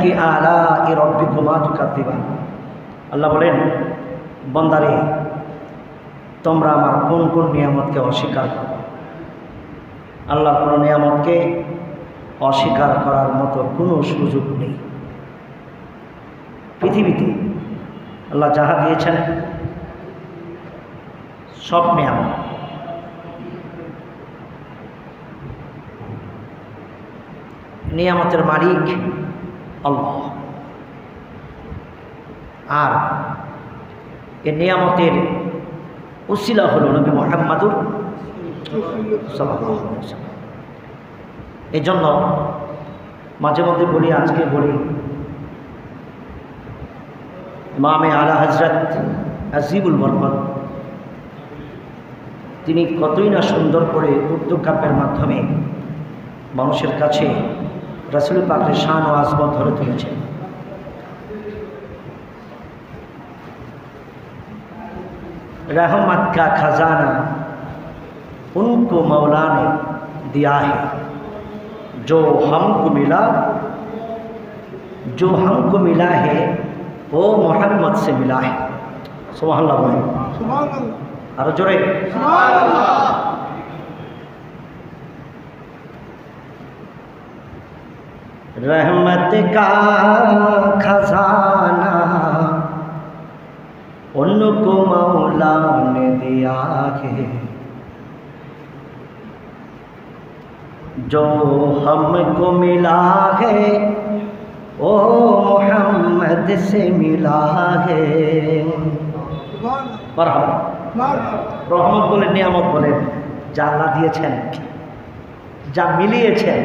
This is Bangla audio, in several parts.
ফাবিআইয়ি আলাኢ রাব্বিকুমা তুকাযযিবান। আল্লাহ বলেন, বান্দারে তোমরা আমার কোন কোন নিয়ামতকে অস্বীকার করো। আল্লাহর কোনো নিয়ামতকে অস্বীকার করার মতো কোনো সুযোগ নেই। পৃথিবীতে আল্লাহ যাহা দিয়েছেন সব নিয়ামত। নিয়ামতের মালিক আল্লাহ, আর এ নিয়ামতের উসিলা হল নবী মুহাম্মদুর সাল্লাল্লাহু আলাইহি ওয়াসাল্লাম। এই জন্য মাঝে মধ্যে বলি, আজকে বলি, ইমামে আলা হযরত আজিবুল বরকত তিনি কতই না সুন্দর করে উর্দু কাব্যের মাধ্যমে মানুষের কাছে রাসূল পাকের শান ও আজমত ধরে তুলেছেন। रहमत का खजाना उनको मौला ने दिया है, जो हमको मिला है वो मोहम्मद से मिला है। सुभान अल्लाह बोले, सुभान अल्लाह, और जोरे सुभान अल्लाह। रहमत का खजाना उनको मौला ने दिया है, जो हमको मिला है वो मोहम्मद से मिला है। রহমত বলেন, নিয়ামত বলেন, যা আল্লাহ দিয়েছেন, যা মিলিয়েছেন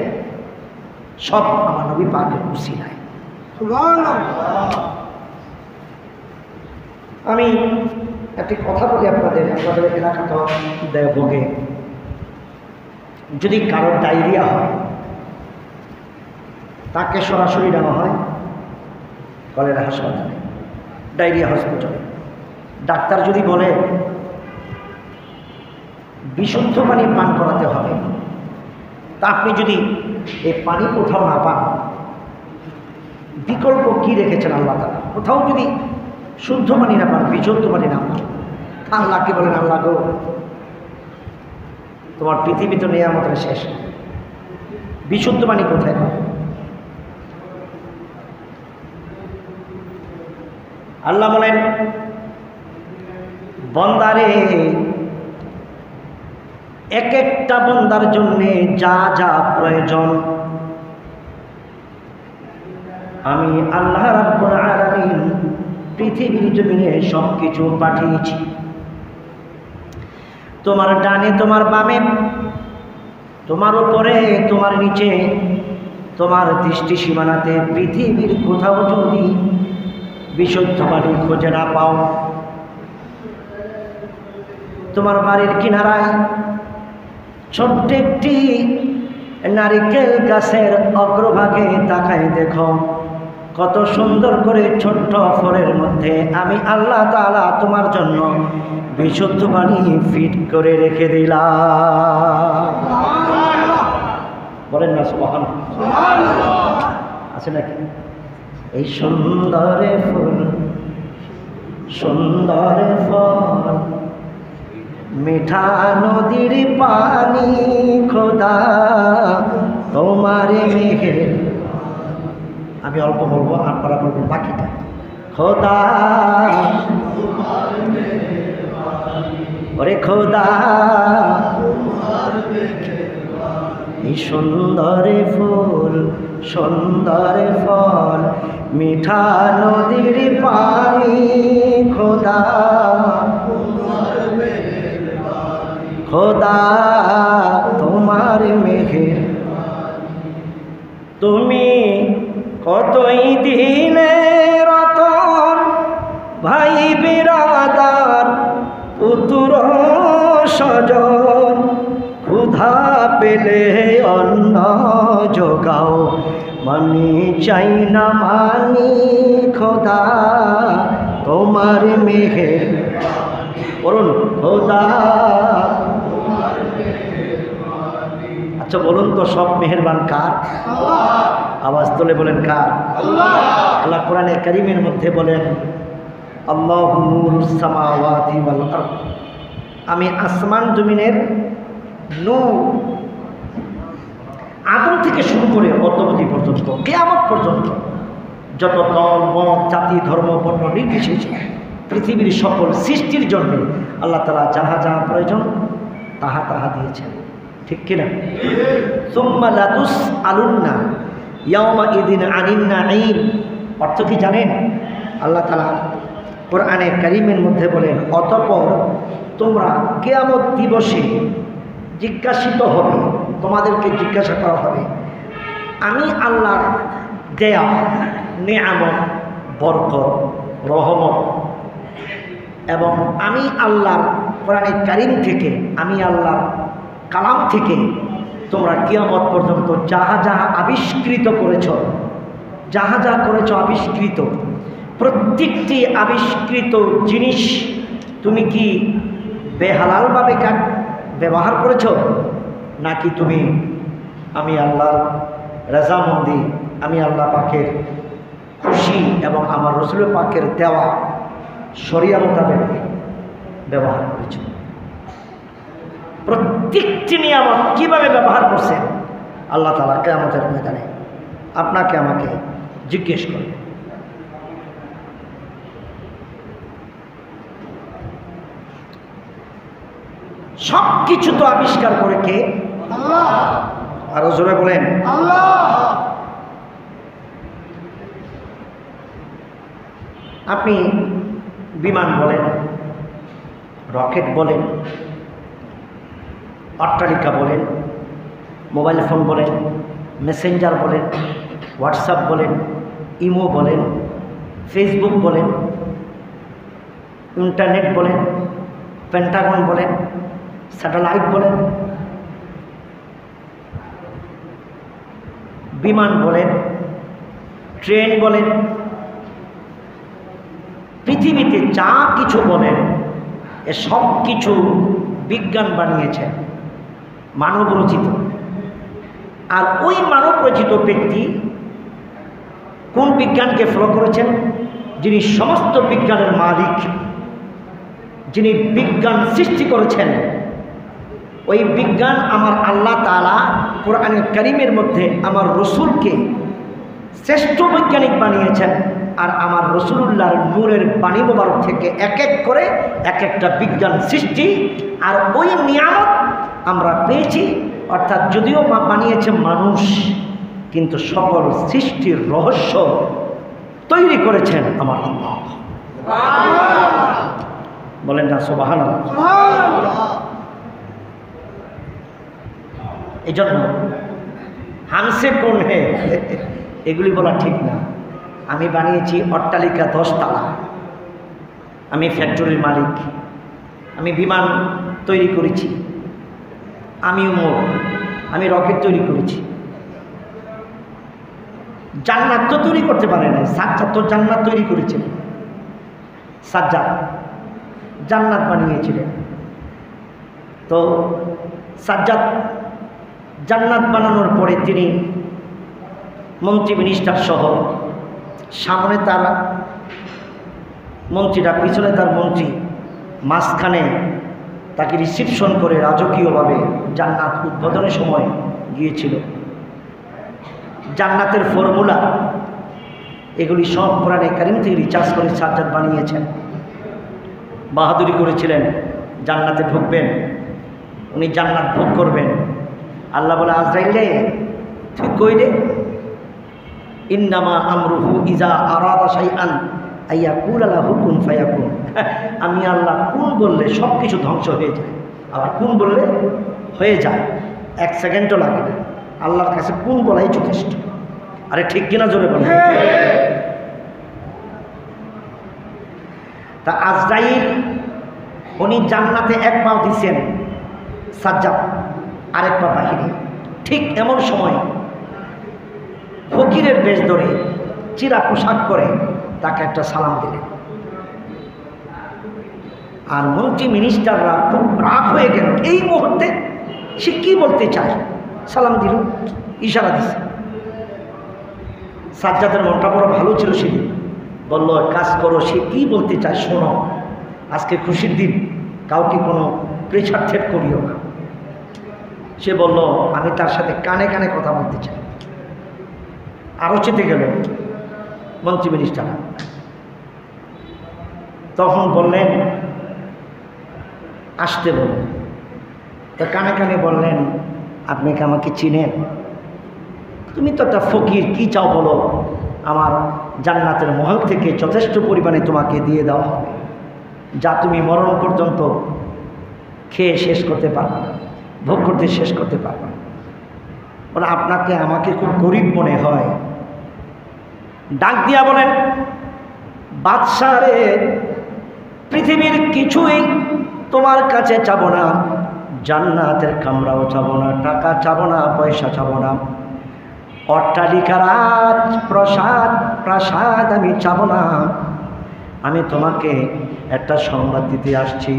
সব আমার নবী পাকের উসিলায়। আমি একটি কথা বলি আপনাদের এলাকাটা ভোগে, যদি কারোর ডায়রিয়া হয় তাকে সরাসরি নেওয়া হয় কলেরা হাসপাতালে, ডায়রিয়া হসপিটালে। ডাক্তার যদি বলে বিশুদ্ধ পানি পান করাতে হবে, তা আপনি যদি এই পানি কোথাও না পান, বিকল্প কি রেখেছেন আল্লাহ তাআলা? কোথাও যদি শুদ্ধ পানি না পান, বিশুদ্ধ পানি না পান, আল্লাহকে বলেন, আল্লাহ গো, তোমার পৃথিবী তো নিয়ামতের শেষ, বিশুদ্ধ পানি কোথায় পাবো? আল্লাহ বলেন, বন্দারে এক একটা বন্দার জন্য যা যা প্রয়োজন আমি আল্লাহ রাব্বুল আলামিন পৃথিবীর জমিনে সব কিছু পাঠিয়েছি। তোমার ডানে, তোমার বামে, তোমার উপরে, তোমার নিচে, তোমার দৃষ্টি সীমানাতে পৃথিবীর কোথাও যদি বিশুদ্ধ পানি খুঁজে না পাও, তোমার বাড়ির কিনারায় ছোট্ট একটি নারিকেল গাছের অগ্রভাগে তাকায় দেখো, কত সুন্দর করে ছোট্ট ফলের মধ্যে আমি আল্লাহ তাআলা তোমার জন্য বিশুদ্ধ পানি ফিট করে রেখে দিলাম। বলেন না সুবহানাল্লাহ, আছে নাকি? এই সুন্দর ফুল, সুন্দর ফল, মিঠা নদীর পানি, খোদা তোমার মেহের, আমি অল্প বলবো আর পরা বলবো বাকিটা। খোদা ওরে খোদা, এই সুন্দর ফুল, সুন্দর ফল, মিঠা নদীর পানি, খোদা খোদা তোমার মেহের। তুমি কতই দিনে রতন, ভাই বিরাদার, পুত্র স্বজন, ক্ষুধা পেলে অন্ন যোগাও, মানি চাই না মানি, খোদা তোমার মেহের। বলুন খোদা। আচ্ছা বলুন তো, সব মেহেরবান কার? আওয়াজ তুলে বলেন কার? আল্লাহ কোরআনে কারীমের মধ্যে বলেন, আল্লাহু নূরুস সামাওয়াতি ওয়াল আরদ, আমি আসমান জমিনের নূর। আদম থেকে শুরু করে অদ্যাবধি পর্যন্ত, কিয়ামত পর্যন্ত যত দল মত জাতি ধর্ম বর্ণ নির্বিশেষে পৃথিবীর সকল সৃষ্টির জন্য আল্লাহ তাআলা যাহা যাহা প্রয়োজন তাহা তাহা দিয়েছেন। ঠিক কিনা? সুম্মা লাতুসআলুন্না ইয়াওমাইযিন আনিন নাঈম। অর্থ কি জানেন? আল্লাহ তাআলা কোরআনে কারীমের মধ্যে বলেন, অতঃপর তোমরা কিয়ামত দিবসে জিজ্ঞাসিত হবে, তোমাদেরকে জিজ্ঞাসা করা হবে আমি আল্লাহর দেয়া নেয়ামত, বরকত, রহমত এবং আমি আল্লাহর কোরআনে কারীম থেকে, আমি আল্লাহর কালাম থেকে তোমরা কিয়ামত পর্যন্ত যাহা যাহা আবিষ্কৃত করেছ, যাহা যাহা করেছ আবিষ্কৃত, প্রত্যেকটি আবিষ্কৃত জিনিস তুমি কি বেহালালভাবে ব্যবহার করেছ, নাকি তুমি আমি আল্লাহর রাজামন্দি, আমি আল্লাহ পাকের খুশি এবং আমার রসুল পাকের দেওয়া শরিয়া মোতাবেক ব্যবহার করেছ? প্রত্যেকটি নিয়ামত কিভাবে ব্যবহার করছেন আল্লাহ তাআলা কিয়ামতের ময়দানে আপনাকে আমাকে জিজ্ঞেস করবে। সব কিছু তো আবিষ্কার করে কে? আল্লাহ। আরো জোরে বলেন আল্লাহ। আপনি বিমান বলেন, রকেট বলেন, অট্টালিকা বলেন, মোবাইল ফোন বলেন, মেসেঞ্জার বলেন, হোয়াটসঅ্যাপ বলেন, ইমো বলেন, ফেসবুক বলেন, ইন্টারনেট বলেন, পেন্টাগন বলেন, স্যাটেলাইট বলেন, বিমান বলেন, ট্রেন বলেন, পৃথিবীতে যা কিছু বলেন এ সব কিছু বিজ্ঞান বানিয়েছে, মানব রচিত। আর ওই মানব রচিত ব্যক্তি কোন বিজ্ঞানকে ফলো করেছেন? যিনি সমস্ত বিজ্ঞানের মালিক, যিনি বিজ্ঞান সৃষ্টি করেছেন, ওই বিজ্ঞান আমার আল্লাহ তাআলা কোরআনে কারীমের মধ্যে আমার রসুলকে শ্রেষ্ঠ বৈজ্ঞানিক বানিয়েছেন। আর আমার রসুলুল্লাহর নূরের বাণী মোবারক থেকে এক এক করে এক একটা বিজ্ঞান সৃষ্টি, আর ওই নিয়ামত আমরা পেয়েছি। অর্থাৎ যদিও বানিয়েছে মানুষ, কিন্তু সকল সৃষ্টির রহস্য তৈরি করেছেন আমার আল্লাহ। বলেন না সুবহানাল্লাহ। এই জন্য হামসে কোন হে এগুলি বলা ঠিক না। আমি বানিয়েছি অট্টালিকা 10 তলা, আমি ফ্যাক্টরির মালিক, আমি বিমান তৈরি করেছি, আমি আমি রকেট তৈরি করেছি। জান্নাত তো তৈরি করতে পারে না। সাজ্জাদ তো জান্নাত তৈরি করেছিলেন, সাজ্জাদ জান্নাত বানিয়েছিলেন। তো সাজ্জাদ জান্নাত বানানোর পরে তিনি মন্ত্রী মিনিস্টার সহ, সামনে তার মন্ত্রীরা, পিছনে তার মন্ত্রী, মাঝখানে তাকে রিসিপশন করে রাজকীয়ভাবে জান্নাত উদ্বোধনের সময় গিয়েছিল। জান্নাতের ফর্মুলা এগুলি সব কোরআনে কারীম থেকে রিচার্জ করে সাজ্জাদ বানিয়েছেন। বাহাদুরি করেছিলেন, জান্নাতে ঢুকবেন, উনি জান্নাত ভোগ করবেন। আল্লাহ বলে, আজরাইল রে তুই কই রে? ইন্নামা আমরুহু ইজা আরাদা শাইআন আইয়াকুলা লাহু কুন ফায়াকুন। আমি আল্লাহ কোন বললে সব কিছু ধ্বংস হয়ে যায়, আবার কোন বললে হয়ে যায়, 1 সেকেন্ডও লাগে না। আল্লাহর কাছে কোন বলাই যথেষ্ট। আরে ঠিক কিনা জোরে বলেন। তা আজরাইল উনি জান্নাতে এক পা দিচ্ছেন, সাজ্জাদ আরেক পা বাহিরে। ঠিক এমন সময় ফকিরের বেশ ধরে চিরা পোশাক করে তাকে একটা সালাম দিলেন। আর মন্ত্রী মিনিস্টাররা খুব রাগ হয়ে গেল। এই মুহূর্তে সে কি বলতে চায়? সালাম দিল, ইশারা দিছে। সাজ্জাদের মনটা বড় ভালো ছিল সেদিন, বলল কাজ করো, সে কী বলতে চায় শোনো, আজকে খুশির দিন, কাউকে কোনো প্রেশার থ্রেট করিও না। সে বলল আমি তার সাথে কানে কানে কথা বলতে চাই। আরও চেতে গেল মন্ত্রী মিনিস্টাররা, তখন বললেন আসতে বলুন। তো কানে কানে বললেন আপনি কি আমাকে চিনেন? তুমি তো একটা ফকির, কি চাও বলো, আমার জান্নাতের মহল থেকে যথেষ্ট পরিমাণে তোমাকে দিয়ে দেওয়া হবে, যা তুমি মরণ পর্যন্ত খেয়ে শেষ করতে পারবে না, ভোগ করতে শেষ করতে পারবে না। বলে আপনাকে আমাকে খুব গরিব মনে হয়। ডাক দিয়া বলেন বাদশা রে, পৃথিবীর কিছুই তোমার কাছে চাবো না, জান্নাতের কামরাও চাবো না, টাকা চাবো না, পয়সা চাবো না, অট্টালিকা রাজ প্রাসাদ আমি চাবো না। আমি তোমাকে একটা সংবাদ দিতে আসছি,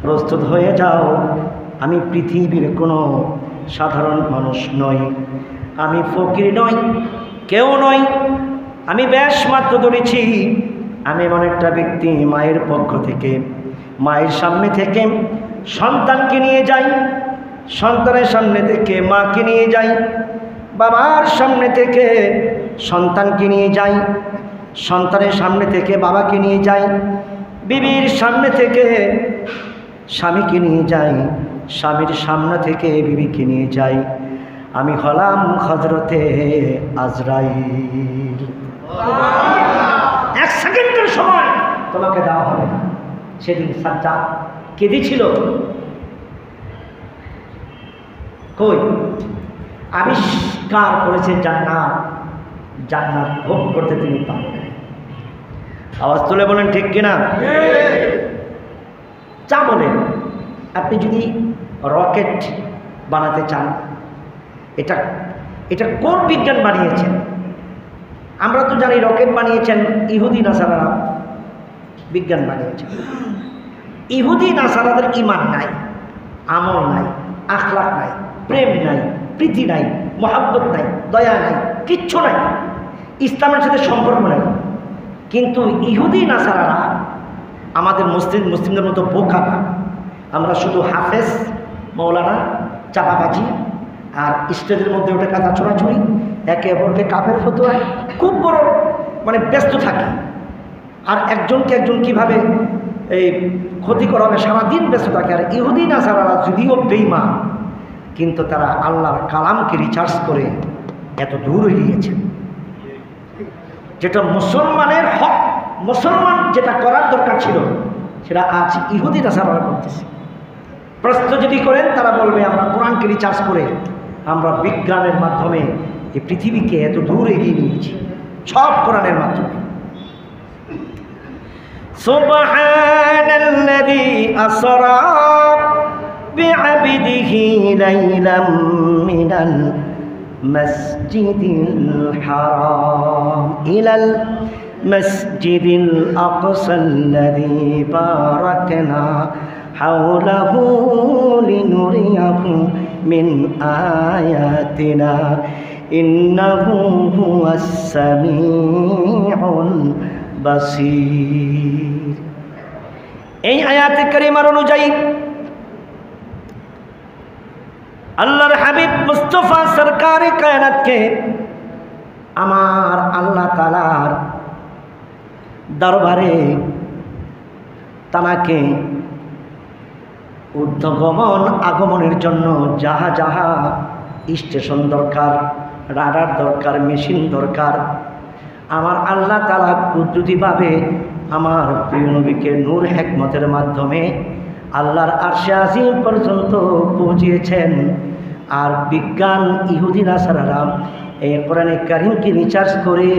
প্রস্তুত হয়ে যাও। আমি পৃথিবীর কোনো সাধারণ মানুষ নই, আমি ফকির নই, কেউ নই, আমি বেশ মাত্র ধরেছি। আমি এমন একটা ব্যক্তি, মায়ের পক্ষ থেকে, মায়ের সামনে থেকে সন্তানকে নিয়ে যাই, সন্তানের সামনে থেকে মাকে নিয়ে যাই, বাবার সামনে থেকে সন্তানকে নিয়ে যাই, সন্তানের সামনে থেকে বাবাকে নিয়ে যাই, বিবির সামনে থেকে স্বামীকে নিয়ে যাই, স্বামীর সামনে থেকে বিবিকে নিয়ে যাই। আমি হলাম হযরতে আজরাইল। এক সেকেন্ডের সময় তোমাকে দেওয়া হবে না। সেদিন সাজ্জাদ কেঁদেছিল, কই আবিষ্কার করেছে জান্নাত, জান্নাত ভোগ করতে তিনি পারবেন। আওয়াজ তুলে বলেন ঠিক কিনা? যা বলেন, আপনি যদি রকেট বানাতে চান, এটা কোন বিজ্ঞান বানিয়েছেন? আমরা তো জানি রকেট বানিয়েছেন ইহুদি নাসারারা, বিজ্ঞান বানিয়েছেন। ইহুদি নাসারাদের ঈমান নাই, আমল নাই, আখলাক নাই, প্রেম নাই, প্রীতি নাই, মহাব্বত নাই, দয়া নাই, কিচ্ছু নাই, ইসলামের সাথে সম্পর্ক নাই। কিন্তু ইহুদি নাসারারা আমাদের মুসলিমদের মতো বোকা না। আমরা শুধু হাফেজ মৌলানা চাপাবাজি আর স্টেজের মধ্যে ওটা কাদা ছোড়াছুড়ি, একে অপরকে কাফের ফতোয়ায় খুব বড় মানে ব্যস্ত থাকে। আর একজনকে একজন কিভাবে এই ক্ষতি করা হবে সারাদিন ব্যস্ত থাকে। আর ইহুদি নাসারারা যদিও বেঈমান, কিন্তু তারা আল্লাহর কালামকে রিচার্জ করে এত দূর এগিয়েছে, যেটা মুসলমানের হক, মুসলমান যেটা করার দরকার ছিল সেটা আজ ইহুদি নাসারারা করতেছে। প্রশ্ন যদি করেন তারা বলবে আমরা কোরআনকে রিচার্জ করে আমরা বিজ্ঞানের মাধ্যমে এই পৃথিবীকে এত দূর এগিয়ে নিয়েছি, সব কোরআনের মাধ্যমে। সুবহানাল্লাযী আসরা বিআবদিহি লাইলাম মিনাল মাসজিদিল হারাম ইলাল মাসজিদিল আকসাল্লাযী বারাকনা হাওলাহু লিনুরিয়াহু মিন আয়াতিনা ইন্নাহু হুয়াস সামিউল বাসীর। এই আয়াতে কারিমার অনুযায়ী আল্লাহর হাবিব মুস্তাফা সরকারে কায়নাতকে আমার আল্লাহ তাআলার দরবারে তানাকে ঊর্ধ্বগমন আগমনের জন্য যাহা যাহা স্টেশন দরকার, রাডার দরকার, মেশিন দরকার, আমার আল্লাহ তাআলা কুদরতিভাবে আমার প্রিয় নবীকে নূর হিকমতের মাধ্যমে আল্লাহর আরশে আজিম পর্যন্ত পৌঁছিয়েছেন। আর বিজ্ঞান ইহুদি নাসারারা এই কোরআনে কারিমকে রিচার্জ করে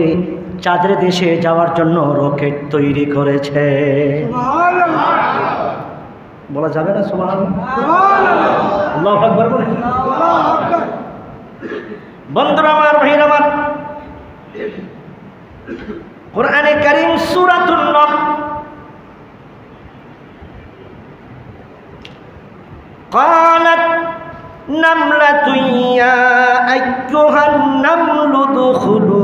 চাঁদের দেশে যাওয়ার জন্য রকেট তৈরি করেছে। বলা যাবে না সুবহানাল্লাহ? আল্লাহু আকবার বলে। বন্ধুরা আমার, ভাইরা আমার, কোরআনে কারীম সূরাতুন নূর قالت نملة ইয়া আইয়ুহান নামলু দুখুলু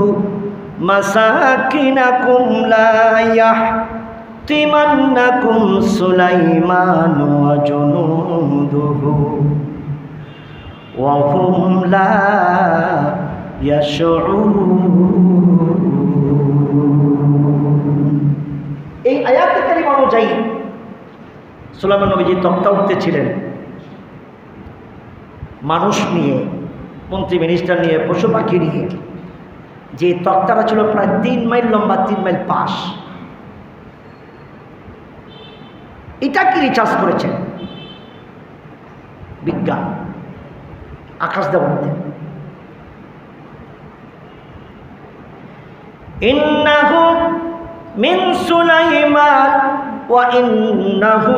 মাসাকিনাকুম লা ইয়াহতিমান্নাকুম সুলাইমান ওয়া জুনুদুহু ওয়া হুম লা ইয়াশউরুন। এই আয়াতে কারিমা অনুযায়ী সুলাইমান নবীজি তক্তা উঠতেছিলেন, মানুষ নিয়ে, মন্ত্রী মিনিস্টার নিয়ে, পশু পাখি নিয়ে। যে তক্তাটা ছিল প্রায় 3 মাইল লম্বা, 3 মাইল পাশ। এটা কি রিচার্জ করেছেন? বিজ্ঞান, আকাশ দেবতা। ইন্নাহু মিন সুলাইমান ওয়া ইন্নাহু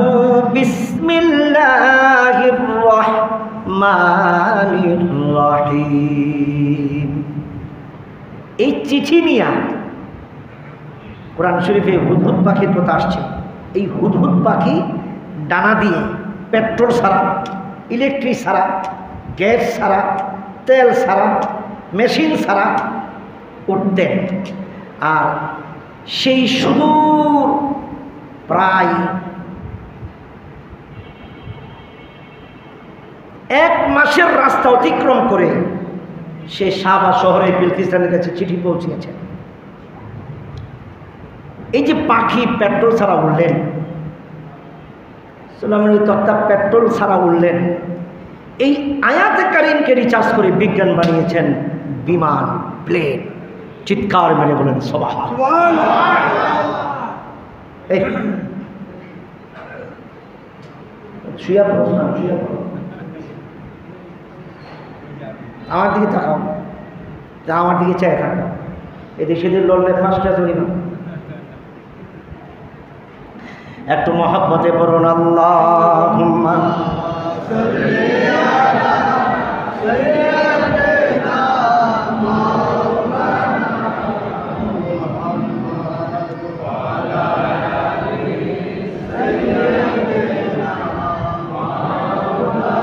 বিসমিল্লাহির রাহমানির রহিম। এই চিঠি নিয়ে কোরআন শরীফে হুদহুদ পাখির কথা আসছে। এই হুদহুদ পাখি ডানা দিয়ে পেট্রোল ছাড়া, ইলেকট্রিক ছাড়া, গ্যাস ছাড়া, তেল ছাড়া, মেশিন ছাড়া উঠতেন। আর সেই সুদূর প্রায় 1 মাসের রাস্তা অতিক্রম করে সে সাবা শহরে বিলকিসের কাছে চিঠি পৌঁছিয়েছেন। এই যে পাখি পেট্রোল ছাড়া উঠলেন, সুলাইমানের তক্তা পেট্রোল ছাড়া উঠলেন। এই আয়াতে কারিমকে রিচার্জ করে বিজ্ঞান বানিয়েছেন বিমান, প্লেন। চিৎকার মেরে বলেন সুবহানাল্লাহ। এই শুয়া পড়ো, শুয়া পড়ো। আমার দিকে তাকাও, যা আমার দিকে চাই থাকো। এদের সেদিন লড়লে ফার্স্টটা ধরি না। একটু মহব্বতে পড়ুন আল্লাহুম্মা সাল্লি আলা সাইয়্যিদিনা মাওলানা মুহাম্মদ ওয়া আলা আলি সাইয়্যিদিনা মাওলানা।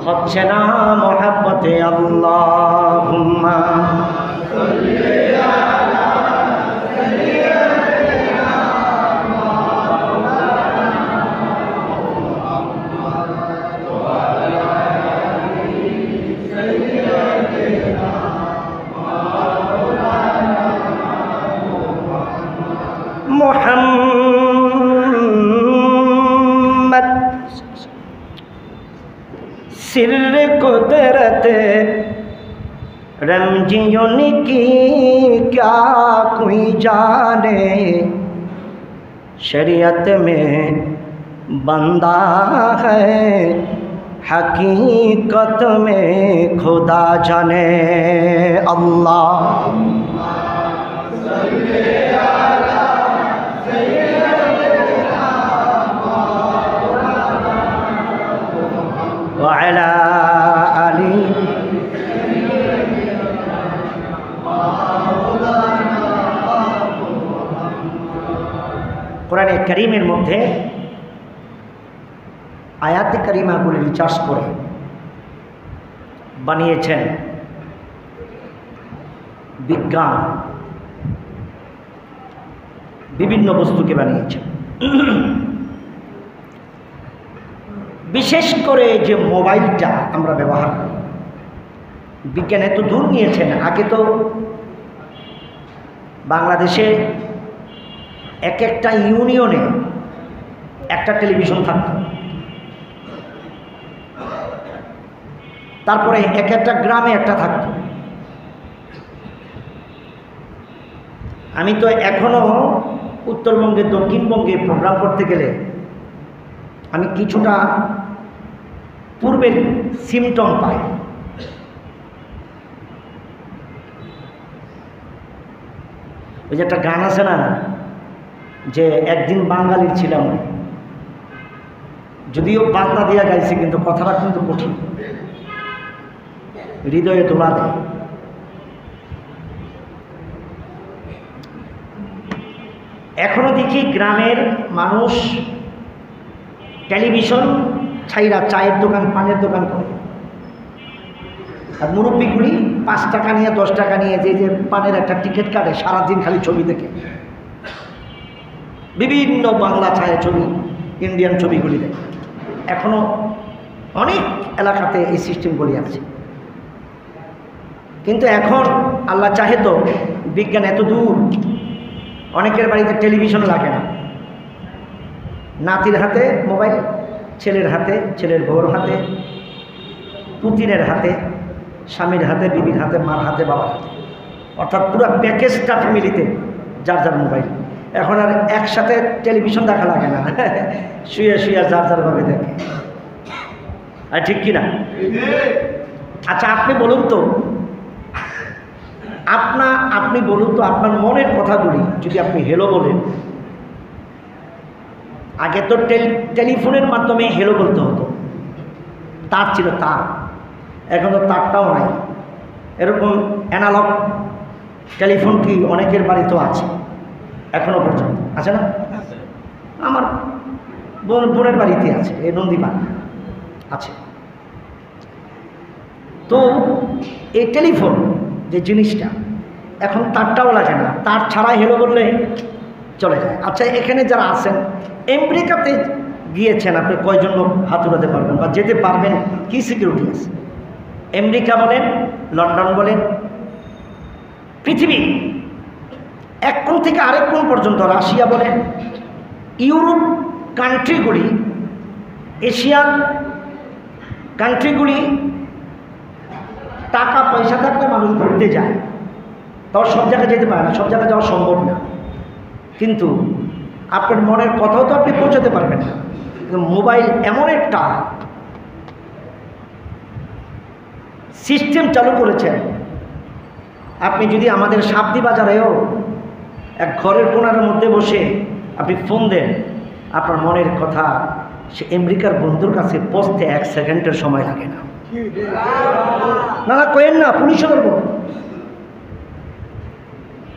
হচ্ছে না মহব্বতে আল্লাহুম্মা সাল্লি আলা সাইয়্যিদিনা মাওলানা মুহাম্মদ ওয়া আলা আলি সাইয়্যিদিনা মাওলানা মুহাম্মদ। सिर कुदरत रमजियों की क्या कोई जाने, शरीयत में बंदा है हकीकत में खुदा जाने। अल्लाह وعلى آله কোরআনে কারীমের মধ্যে আয়াতে কারিমাগুলি রিচার্জ করে বানিয়েছেন বিজ্ঞান। বিভিন্ন বস্তুকে বানিয়েছেন। বিশেষ করে যে মোবাইলটা আমরা ব্যবহার করি, বিজ্ঞান এত দূর নিয়েছেন। আগে তো বাংলাদেশে এক একটা ইউনিয়নে একটা টেলিভিশন থাকত, তারপরে এক একটা গ্রামে একটা থাকত। আমি তো এখনো উত্তরবঙ্গে, দক্ষিণবঙ্গে প্রোগ্রাম করতে গেলে আমি কিছুটা পূর্বের সিমটম পাই। ওই যে একটা গান আছে না, যে একদিন বাঙালির ছিলাম, যদিও বাজনা দিয়া গাইছে কিন্তু কথাটা কিন্তু কঠিন, হৃদয়ে দোলা দেয়। এখনো দেখি গ্রামের মানুষ টেলিভিশন ছাইরা চায়ের দোকান, পানের দোকান করে। আর মুরব্বীগুলি 5 টাকা নিয়ে 10 টাকা নিয়ে যে পানের একটা টিকিট কাটে, সারাদিন খালি ছবি দেখে, বিভিন্ন বাংলা ছায়াছবি, ইন্ডিয়ান ছবিগুলি দেখে। এখনো অনেক এলাকাতে এই সিস্টেমগুলি আছে। কিন্তু এখন আল্লাহ চাহে তো বিজ্ঞান এত দূর, অনেকের বাড়িতে টেলিভিশন লাগে না, নাতির হাতে মোবাইল, ছেলের হাতে, ছেলের বউর হাতে, পুতিনের হাতে, স্বামীর হাতে, বিবির হাতে, মার হাতে, বাবার হাতে, অর্থাৎ পুরো প্যাকেজটা ফ্যামিলিতে যার যার মোবাইল। এখন আর একসাথে টেলিভিশন দেখা লাগে না, শুয়ে শুয়ে যার যারভাবে দেখে। আর ঠিক কিনা? আচ্ছা আপনি বলুন তো, আপনি বলুন তো, আপনার মনের কথাগুলি যদি আপনি হেলো বলেন, আগে তো টেলিফোনের মাধ্যমে হেলো বলতে হতো, তার ছিল তার, এখন তো তারটাও নাই। এরকম অ্যানালগ টেলিফোন কি অনেকের বাড়িতেও আছে এখনো পর্যন্ত, আছে না? আমার বোনের বাড়িতে আছে, এই নন্দীপাড়া আছে। তো এই টেলিফোন যে জিনিসটা, এখন তারটাও লাগে না, তার ছাড়া হেলো বললে চলে যায়। আচ্ছা এখানে যারা আছেন, আমেরিকাতে গিয়েছেন, আপনি কয়জন লোক হাত উঠাতে পারবেন বা যেতে পারবেন? কি সিকিউরিটি আছে? আমেরিকা বলেন, লন্ডন বলেন, পৃথিবী এক কোণ থেকে আরেক কোণ পর্যন্ত, রাশিয়া বলেন, ইউরোপ কান্ট্রিগুলি, এশিয়ান কান্ট্রিগুলি, টাকা পয়সা থাকলে মানুষ ঘুরতে যায়, তাও সব জায়গায় যেতে পারে না, সব জায়গায় যাওয়া সম্ভব না। কিন্তু আপনার মনের কথাও তো আপনি পৌঁছাতে পারবেন না। কিন্তু মোবাইল এমন একটা সিস্টেম চালু করেছেন, আপনি যদি আমাদের সাবদি বাজারেও এক ঘরের কোণার মধ্যে বসে আপনি ফোন দেন, আপনার মনের কথা সে আমেরিকার বন্ধুর কাছে পৌঁছতে 1 সেকেন্ডের সময় লাগে না। না না কইেন না, পুলিশে ধরবো।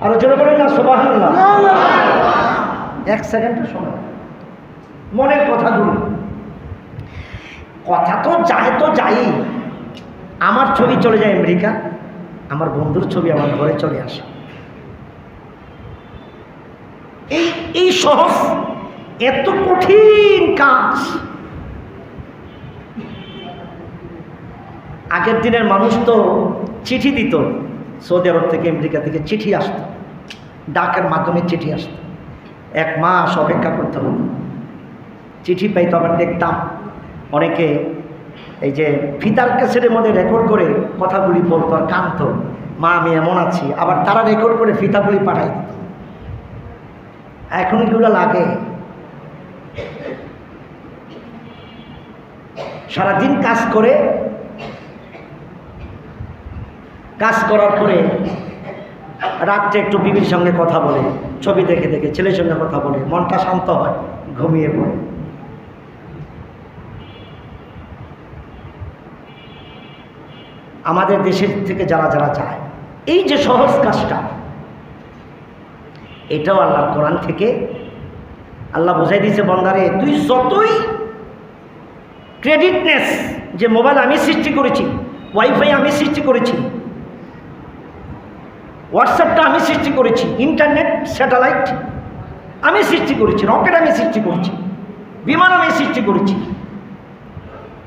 আরো জোরে বলেন না সুবহানাল্লাহ। 1 সেকেন্ডের সময় মনের কথাগুলো, কথা তো যায় তো যাই। আমার ছবি চলে যায় আমেরিকা, আমার বন্ধুর ছবি আমার ঘরে চলে আসে। এই সহজ, এত কঠিন কাজ। আগের দিনের মানুষ তো চিঠি দিত, সৌদি আরব থেকে আমেরিকা থেকে চিঠি আসতো, ডাকের মাধ্যমে চিঠি আসতো, 1 মাস অপেক্ষা করতে হতো, চিঠি পাইতো। আবার দেখতাম অনেকে এই যে ফিতার ক্যাসেটের মধ্যে রেকর্ড করে কথাগুলি বলতো আর কাঁদতো, মা আমি এমন আছি, আবার তারা রেকর্ড করে ফিতাগুলি পাঠাই দিত। এখন এগুলো লাগে, সারাদিন কাজ করে, কাজ করার পরে রাত্রে একটু বিবির সঙ্গে কথা বলে, ছবি দেখে দেখে ছেলের সঙ্গে কথা বলে, মনটা শান্ত হয়, ঘুমিয়ে পড়ে। আমাদের দেশের থেকে যারা যারা যায়, এই যে সহজ কাজটা, এটাও আল্লাহ কোরআন থেকে আল্লাহ বোঝাই দিয়েছে, বন্দারে তুই যতই ক্রেডিটনেস, যে মোবাইল আমি সৃষ্টি করেছি, ওয়াইফাই আমি সৃষ্টি করেছি, হোয়াটসঅ্যাপটা আমি সৃষ্টি করেছি, ইন্টারনেট স্যাটেলাইট আমি সৃষ্টি করেছি, রকেট আমি সৃষ্টি করেছি, বিমান আমি সৃষ্টি করেছি,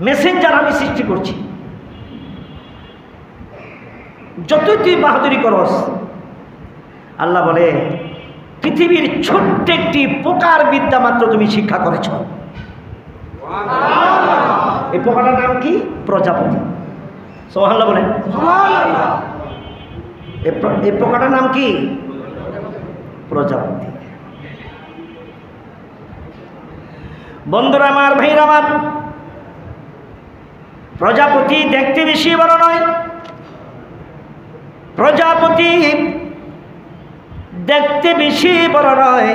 মেসেঞ্জার আমি সৃষ্টি করছি, যতই তুই বাহাদুরি করস, আল্লাহ বলে পৃথিবীর ছোট্ট একটি পোকার বিদ্যা মাত্র তুমি শিক্ষা করেছ। এই পোকাটার নাম কি? প্রজাপতি। সুবহানাল্লাহ বলেন। এই পোকাটার নাম কি? প্রজাপতি। বন্ধুরা আমার, ভাইরা আমার, প্রজাপতি দেখতে বেশি বড় নয়, প্রজাপতি দেখতে বেশি বড় নয়,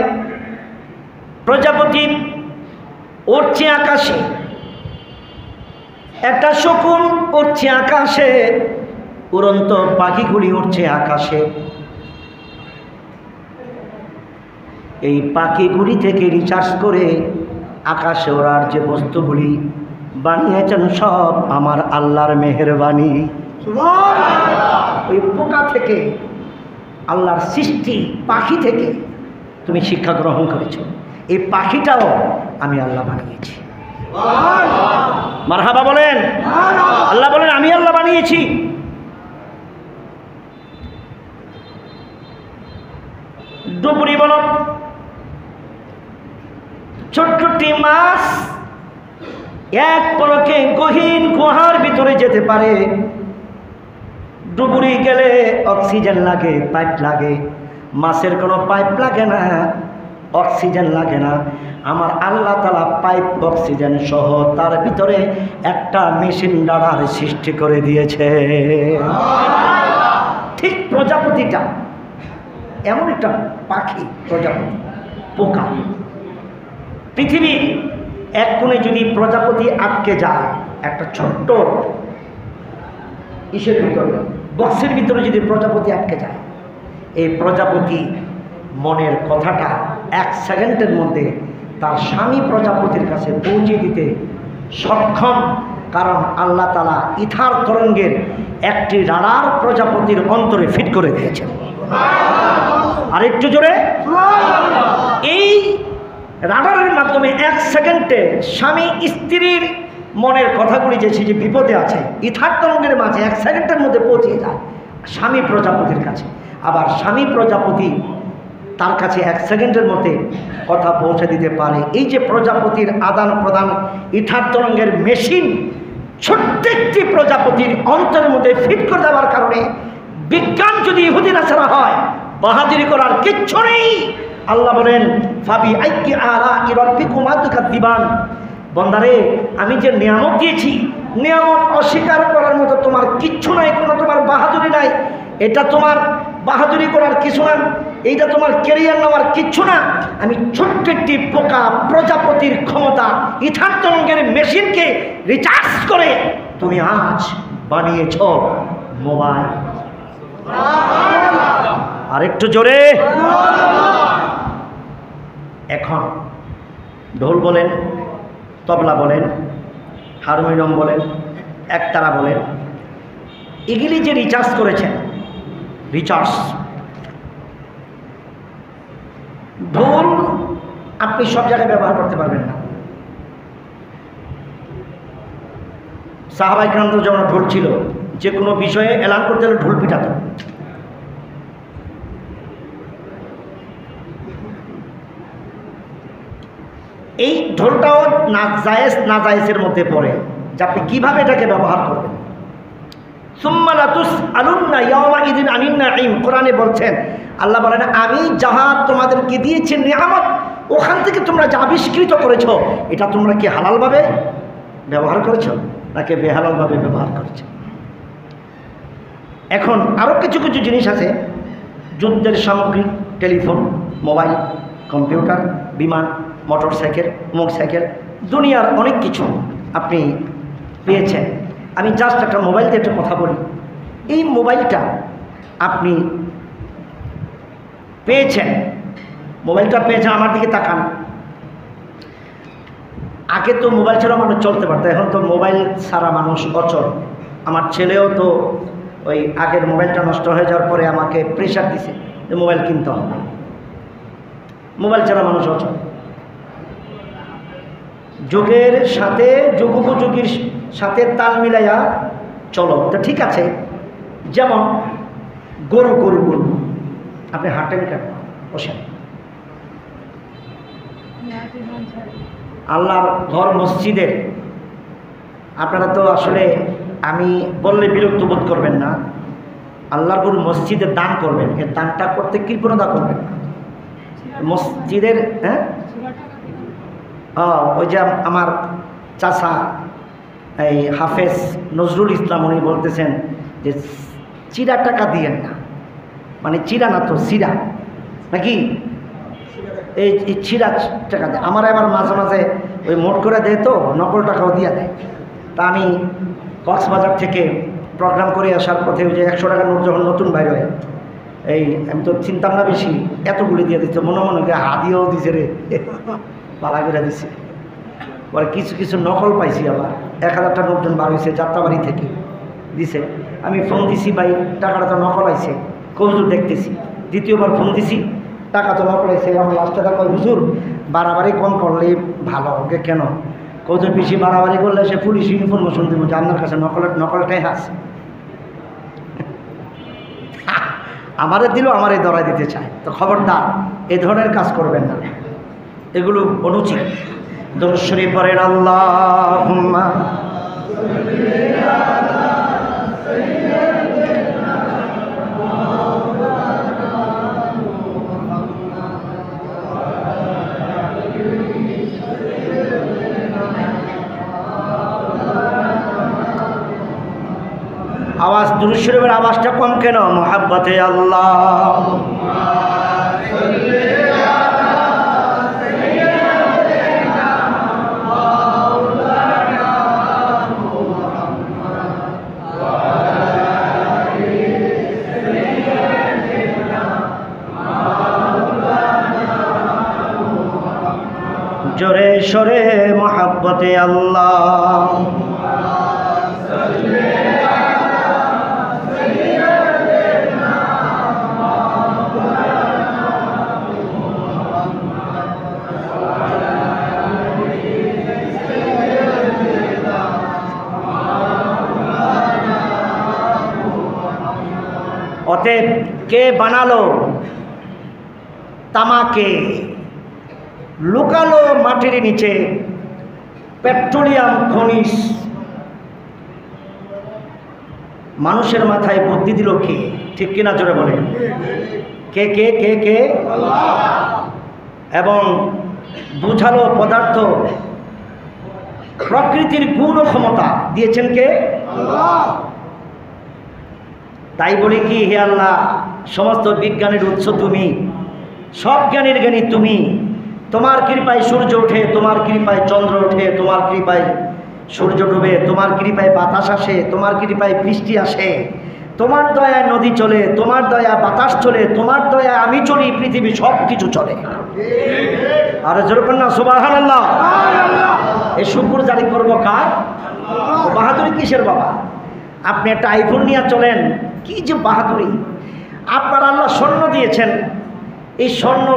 প্রজাপতি উড়ছে আকাশে, একটা শকুন উড়ছে আকাশে, উড়ন্ত পাখিগুলি উড়ছে আকাশে। এই পাখিগুলি থেকে রিসার্চ করে আকাশে ওড়ার যে বস্তুগুলি বানিয়েছেন সব আমার আল্লাহর মেহেরবানি। ওই পোকা থেকে, আল্লাহর সৃষ্টি পাখি থেকে তুমি শিক্ষা গ্রহণ করেছো। এই পাখিটাও আমি আল্লাহ বানিয়েছি। মারহাবা বলেন। আল্লাহ বলেন আমি আল্লাহ বানিয়েছি। ডুবুরি বলো, ছোট্টটি মাছ এক পলকে গহীন গুহার ভিতরে যেতে পারে। ডুবুরি গেলে অক্সিজেন লাগে, পাইপ লাগে। মাছের কোনো পাইপ লাগে না, অক্সিজেন লাগে না। আমার আল্লাহ তাআলা পাইপ অক্সিজেন সহ তার ভিতরে একটা মেশিন ডাড়ার সৃষ্টি করে দিয়েছে। ঠিক প্রজাপতিটা এমন একটা পাখি, প্রজাপতি পোকা। পৃথিবীর এক কোণে যদি প্রজাপতি আটকে যায়, একটা ছোট্ট ইসের ভিতরে, বক্সের ভিতরে যদি প্রজাপতি আটকে যায়, এই প্রজাপতি মনের কথাটা 1 সেকেন্ডের মধ্যে তার স্বামী প্রজাপতির কাছে পৌঁছে দিতে সক্ষম। কারণ আল্লাহ তাআলা ইথার তরঙ্গের একটি রাডার প্রজাপতির অন্তরে ফিট করে দিয়েছেন। আর একটু জোরে, এই রাডারের মাধ্যমে 1 সেকেন্ডে স্বামী স্ত্রীর মনের কথাগুলি যে বিপদে আছে, ইথার তরঙ্গের মাঝে 1 সেকেন্ডের মধ্যে পৌঁছে যায় স্বামী প্রজাপতির কাছে। আবার স্বামী প্রজাপতি তার কাছে 1 সেকেন্ডের মধ্যে কথা পৌঁছে দিতে পারে। এই যে প্রজাপতির আদান প্রদান ইথার তরঙ্গের মেশিন ছোট্ট একটি প্রজাপতির অন্তরের মধ্যে ফিট করে দেওয়ার কারণে বিজ্ঞান যদি ইহুদি নাসারা হয়, বাহাদুরি করার কিচ্ছু নেই। আল্লাহ বলেন ফাবি আইকি আলা ইরাব্বিকুমা তুকাদ্দিবান। বন্দারে, আমি যে নিয়ামত দিয়েছি, নিয়ামত অস্বীকার করার মতো তোমার কিচ্ছু নাই, কোনো তোমার বাহাদুরি নাই। এটা তোমার বাহাদুরি করার কিছু না, এইটা তোমার ক্যারিয়ার নেওয়ার কিচ্ছু না। আমি ছোট্ট একটি পোকা প্রজাপতির ক্ষমতা ইথার তরঙ্গের মেশিনকে রিচার্জ করে তুমি আজ বানিয়েছ মোবাইল। আরেকটু জোরে। এখন ঢোল বলেন, তবলা বলেন, হারমোনিয়াম বলেন, একতারা বলেন, এগুলি যে রিচার্জ করেছেন, রিচার্জ ঢোল আপনি সব জায়গায় ব্যবহার করতে পারবেন না। সাহাবায়ে কেরামদের যখন ঢোল ছিল, যে কোনো বিষয়ে এলান করতে হলে ঢোল পিটাত। এই ঢোলটাও না জায়েজ না জায়েজের মধ্যে পড়ে, যে আপনি কীভাবে এটাকে ব্যবহার করবেন। সুম্মা লাতুসআলুন্না ইয়াওমাইযিন আনিন নাঈম, কোরআনে বলছেন, আল্লাহ বলেন আমি যাহা তোমাদেরকে দিয়েছি নিয়ামত, ওখান থেকে তোমরা যা আবিষ্কৃত করেছো, এটা তোমরা কি হালালভাবে ব্যবহার করেছো নাকি বেহালালভাবে ব্যবহার করেছো। এখন আরও কিছু কিছু জিনিস আছে, যুদ্ধের সামগ্রী, টেলিফোন, মোবাইল, কম্পিউটার, বিমান, মোটরসাইকেল, মোটরসাইকেল, দুনিয়ার অনেক কিছু আপনি পেয়েছেন। আমি জাস্ট একটা মোবাইল দিয়ে একটা কথা বলি। এই মোবাইলটা আপনি পেয়েছেন, মোবাইলটা পেয়েছেন, আমার দিকে তাকান। আগে তো মোবাইল ছাড়া মানুষ চলতে পারতো, এখন তো মোবাইল ছাড়া মানুষ অচল। আমার ছেলেও তো ওই আগের মোবাইলটা নষ্ট হয়ে যাওয়ার পরে আমাকে প্রেশার দিছে যে মোবাইল কিনতে হবে, মোবাইল ছাড়া মানুষ অচল। যুগের সাথে যুগোপযোগীর সাথে তাল মিলাইয়া চলো, তো ঠিক আছে। যেমন গরু গরু গরু আপনি হাঁটেন কেন, বসেন। আল্লাহর ঘর মসজিদের, আপনারা তো আসলে আমি বললে বিরক্ত বোধ করবেন না, আল্লাহর গরু মসজিদে দান করবেন। এর দানটা করতে কৃপণতা করবেন না মসজিদের। হ্যাঁ, ওই যে আমার চাচা এই হাফেজ নজরুল ইসলাম, উনি বলতেছেন যে চিরা টাকা দিয়েন না, মানে চিরা না তো চিরা নাকি, এই চিরা টাকা দেয়। আমার এবার মাঝে মাঝে ওই মোট করে দেয়, তো নকল টাকাও দিয়ে দেয়। তা আমি কক্সবাজার থেকে প্রোগ্রাম করে আসার পথে ওই যে 100 টাকার নোট যখন নতুন বাইর হয়, এই আমি তো চিন্তাম না বেশি, এতগুলি দিয়ে দিচ্ছে, মনে মনে হাদিয়েও দিছে রে, পালা করে দিছে। পরে কিছু কিছু নকল পাইছি, আবার 1000 টাকা নোট বার হয়েছে যাত্রাবাড়ি থেকে দিছে। আমি ফোন দিছি ভাই টাকাটা তো নকল আইছে, হুজুর দেখতেছি। দ্বিতীয়বার ফোন দিছি, টাকা তো নকল আইছে। আমার লাস্টে টাকা হুজুর বাড়াবাড়ি কম করলেই ভালো হবে। কেন? হুজুর বেশি বাড়াবাড়ি করলে সে পুলিশ ইনফরমেশন দেবো যে আপনার কাছে নকলটাই আছে। আমারে দিল, আমারে ধরাই দিতে চায়। তো খবরদার এই ধরনের কাজ করবেন না, এগুলো অনুচিত। দরুদ শরীফ পড়েন আল্লাহুম্মা আওয়াজ, দুরূদ শরীফের আওয়াজটা কম কেন? মুহাব্বতে আল্লাহ। জোরে সরে মুহাব্বতে আল্লাহ। অতএব কে বানালো তামাকে? লুকালো মাটির নিচে পেট্রোলিয়াম খনিজ। মানুষের মাথায় বুদ্ধি দিল কে? ঠিক কিনা জোরে বলে? কে কে কে কে? এবং বুঝালো পদার্থ, প্রকৃতির গুণ ও ক্ষমতা দিয়েছেন কে? তাই বলি কি, হে আল্লাহ, সমস্ত বিজ্ঞানের উৎস তুমি, সব জ্ঞানের জ্ঞানী তুমি। তোমার কৃপায় সূর্য ওঠে, তোমার কৃপায় চন্দ্র ওঠে, তোমার কৃপায় সূর্য ডুবে, তোমার কৃপায় বাতাস আসে, তোমার কৃপায় বৃষ্টি আসে, তোমার দয়ায় নদী চলে, তোমার দয়া বাতাস চলে, তোমার দয়া আমি চলি, পৃথিবী সব কিছু চলে। আর যেরকম না সুবহানাল্লাহ। এই শুকর জারি করবো কার? বাহাদুরি কিসের বাবা? আপনি একটা আইফোন নিয়ে চলেন, কি যে বাহাদুরি! আপনার আল্লাহ স্বর্ণ দিয়েছেন, এই স্বর্ণ